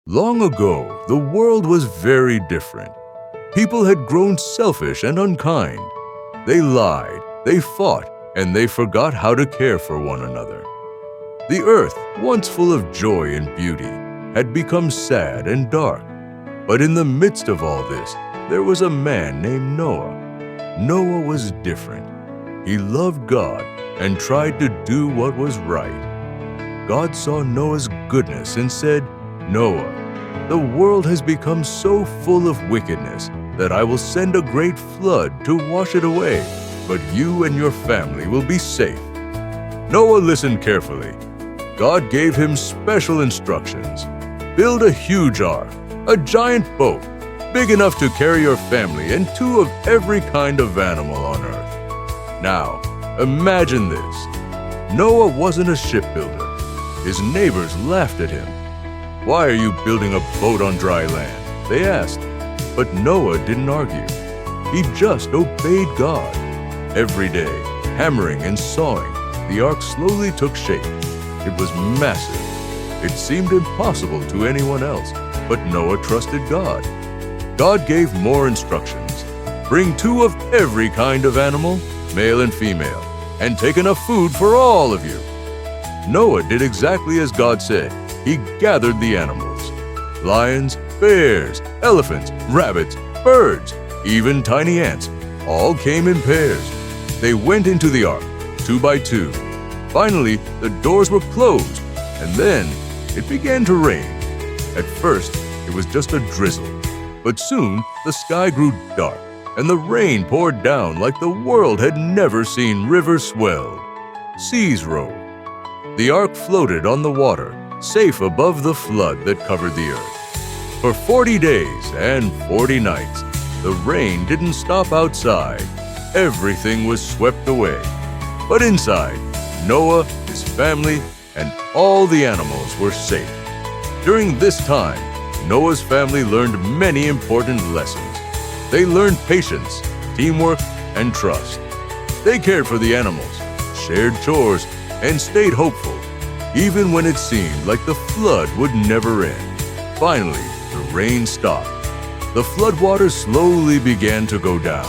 Long ago, the world was very different. People had grown selfish and unkind. They lied, they fought, and they forgot how to care for one another. The earth, once full of joy and beauty, had become sad and dark. But in the midst of all this, there was a man named Noah. Noah was different. He loved God and tried to do what was right. God saw Noah's goodness and said, "Noah, the world has become so full of wickedness that I will send a great flood to wash it away, but you and your family will be safe." Noah listened carefully. God gave him special instructions. Build a huge ark, a giant boat, big enough to carry your family and two of every kind of animal on earth. Now, imagine this. Noah wasn't a shipbuilder. His neighbors laughed at him. "Why are you building a boat on dry land?" they asked. But Noah didn't argue. He just obeyed God. Every day, hammering and sawing, the ark slowly took shape. It was massive. It seemed impossible to anyone else, but Noah trusted God. God gave more instructions. Bring two of every kind of animal, male and female, and take enough food for all of you. Noah did exactly as God said. He gathered the animals. Lions, bears, elephants, rabbits, birds, even tiny ants, all came in pairs. They went into the ark, 2 by 2. Finally, the doors were closed, and then it began to rain. At first, it was just a drizzle, but soon the sky grew dark, and the rain poured down like the world had never seen rivers swelled. Seas rose. The ark floated on the water, safe above the flood that covered the earth. For 40 days and 40 nights, the rain didn't stop outside. Everything was swept away. But inside, Noah, his family, and all the animals were safe. During this time, Noah's family learned many important lessons. They learned patience, teamwork, and trust. They cared for the animals, shared chores, and stayed hopeful, even when it seemed like the flood would never end. Finally, the rain stopped. The floodwaters slowly began to go down.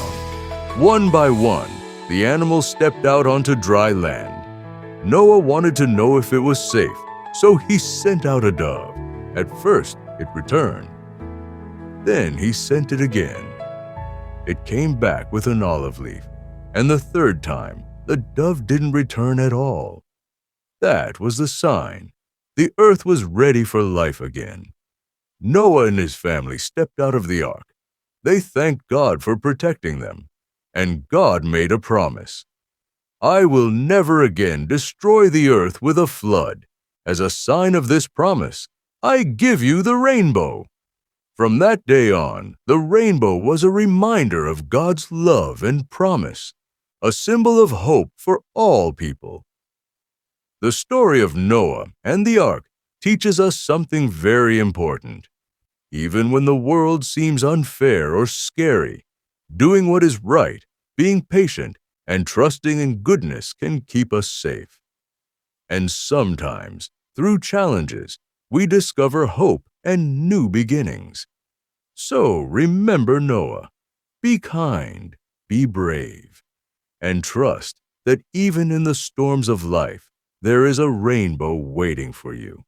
One by one, the animals stepped out onto dry land. Noah wanted to know if it was safe, so he sent out a dove. At first, it returned. Then he sent it again. It came back with an olive leaf, and the third time, the dove didn't return at all. That was the sign. The earth was ready for life again. Noah and his family stepped out of the ark. They thanked God for protecting them, and God made a promise. "I will never again destroy the earth with a flood. As a sign of this promise, I give you the rainbow." From that day on, the rainbow was a reminder of God's love and promise, a symbol of hope for all people. The story of Noah and the ark teaches us something very important. Even when the world seems unfair or scary, doing what is right, being patient, and trusting in goodness can keep us safe. And sometimes, through challenges, we discover hope and new beginnings. So remember Noah. Be kind, be brave, and trust that even in the storms of life, there is a rainbow waiting for you.